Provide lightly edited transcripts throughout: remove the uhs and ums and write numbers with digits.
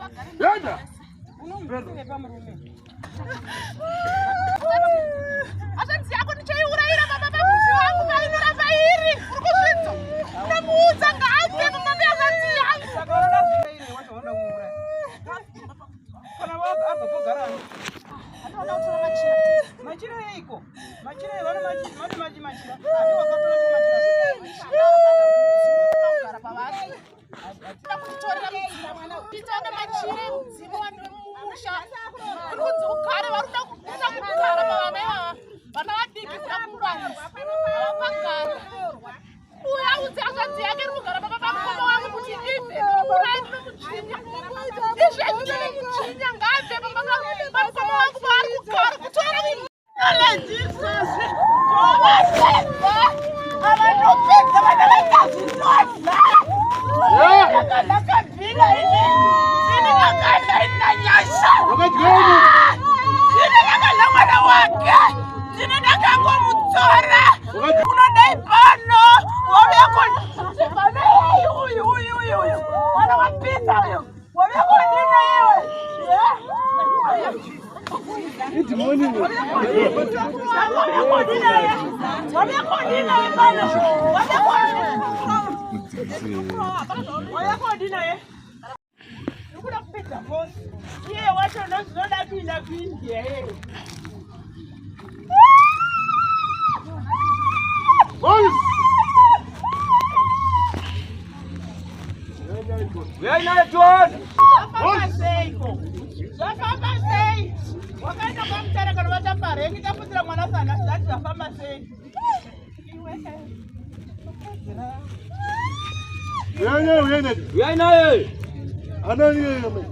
Yenda. Asante yako ni chai uraira baba mji wangu kainura fairi. Urukoshinzo. Namuuza ngapi kumwambia asante yangu. Sakarona ile watu wanda kumura. Kana watu hapa kwa garani. Anaona utoro machira. Machira yiko. Machira wana machira. Ani wakati wa machira. Ngara pawasi. Ndakutorera muzima mwana. Nditanga machire muzima wandu musha. Urudzi ukare varuda kukuza kugara pavana ivava. Vana vadiki kuda kungwarisa. Havapagara. Uya udzi ashanzi yake iri kugara papa pamukoma wangu kuti ife. Urai ndinomuchinya. Izvezvi ndinomuchinya ngaabve pamukoma wangu paari kugara kutora alejisasi. Ovaseva. Avanopedza vana vakazvitodza. Ndakabvira ini. Ini vakadla ina nyasha. Ini vakadla mwana wake. Ini ndakangomutsora. Unodai pano. Waveko pano uyu. Mwana wapisa uyu. Waveko ndina iwe. Waveko ndina iwe pano. Waveko ndina iwe. Ukuda kupita bosi. Iye wacho noda kuinda kuindia yeye. Boys. Wewe na John. Zafamba sei. Wakaenda kwa mtara kana vatambare. Ngitafutsira mwana sana zati zafamba sei. Uyena. naye. Anani yeye.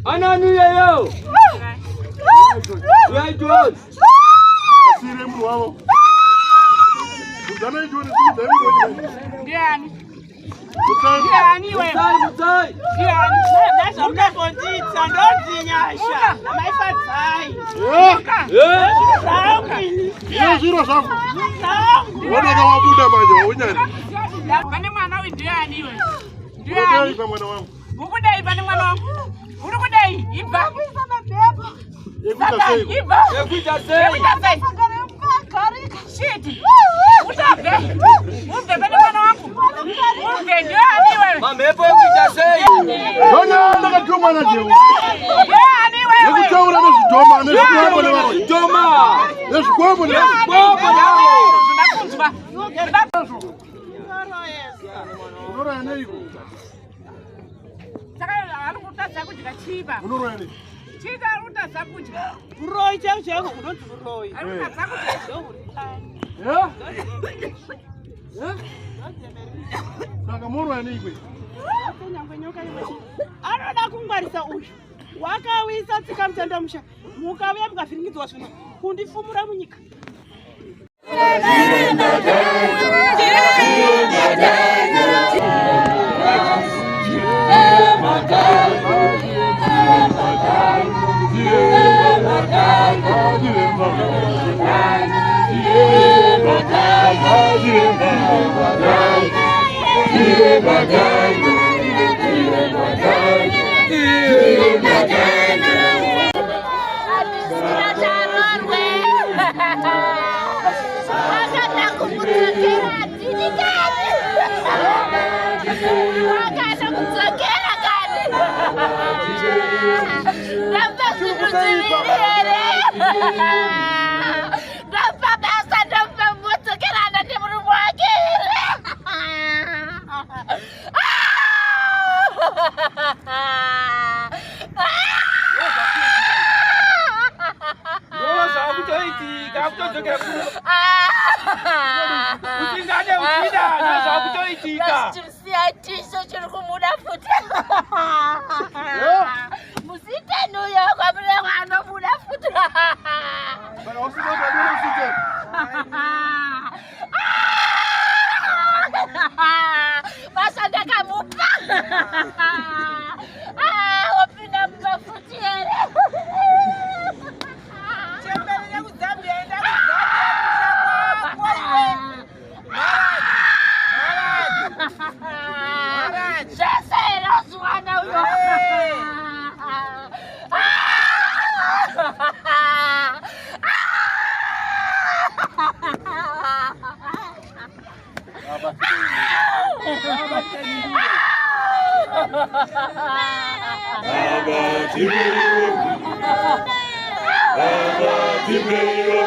Anani yeye. Wewe John. Asire mtu wao. Udana John si demu. Ndiani? Mutai. Ndiani wewe? Mutai. Ndiani? Nasha mnakonditsa ndodzinyasha. Na maifadzai. Iyo zero zangu. Wana kama buda manje unyani. Pane mwana uyu ndiani wewe? Ndiani kwa mwana wangu. Ukudai pane mwana wangu. Uri kudai ibva. Ekuta sei. Ibva. Ekuta sei. Shiti. Utabve. Ubve pane mwana wangu. Ubve ndiani wewe? Mamepo ekuta sei. Dona ndakatuma na jewe. Ndiani wewe? Nekutaura nezvidhoma nezvikwambo nevaro. Doma. Nezvikwambo Nezvikwambo nevaro. Ndakunzwa. Unoroya neiko? Saka ari kutadza kudya chiva. Unoroya nei? Chika ari kutadza kudya. Uroi chako unonzi uroi. Ari kutadza kudya zvouri. Saka moroya neiko? Nyangwe nyoka imwe. Anoda kungwarisa uyu. Wakawisa tsika mutanda musha. Mukauya mukavhiringidzwa zvino. Kundifumura munyika. Abatimeyo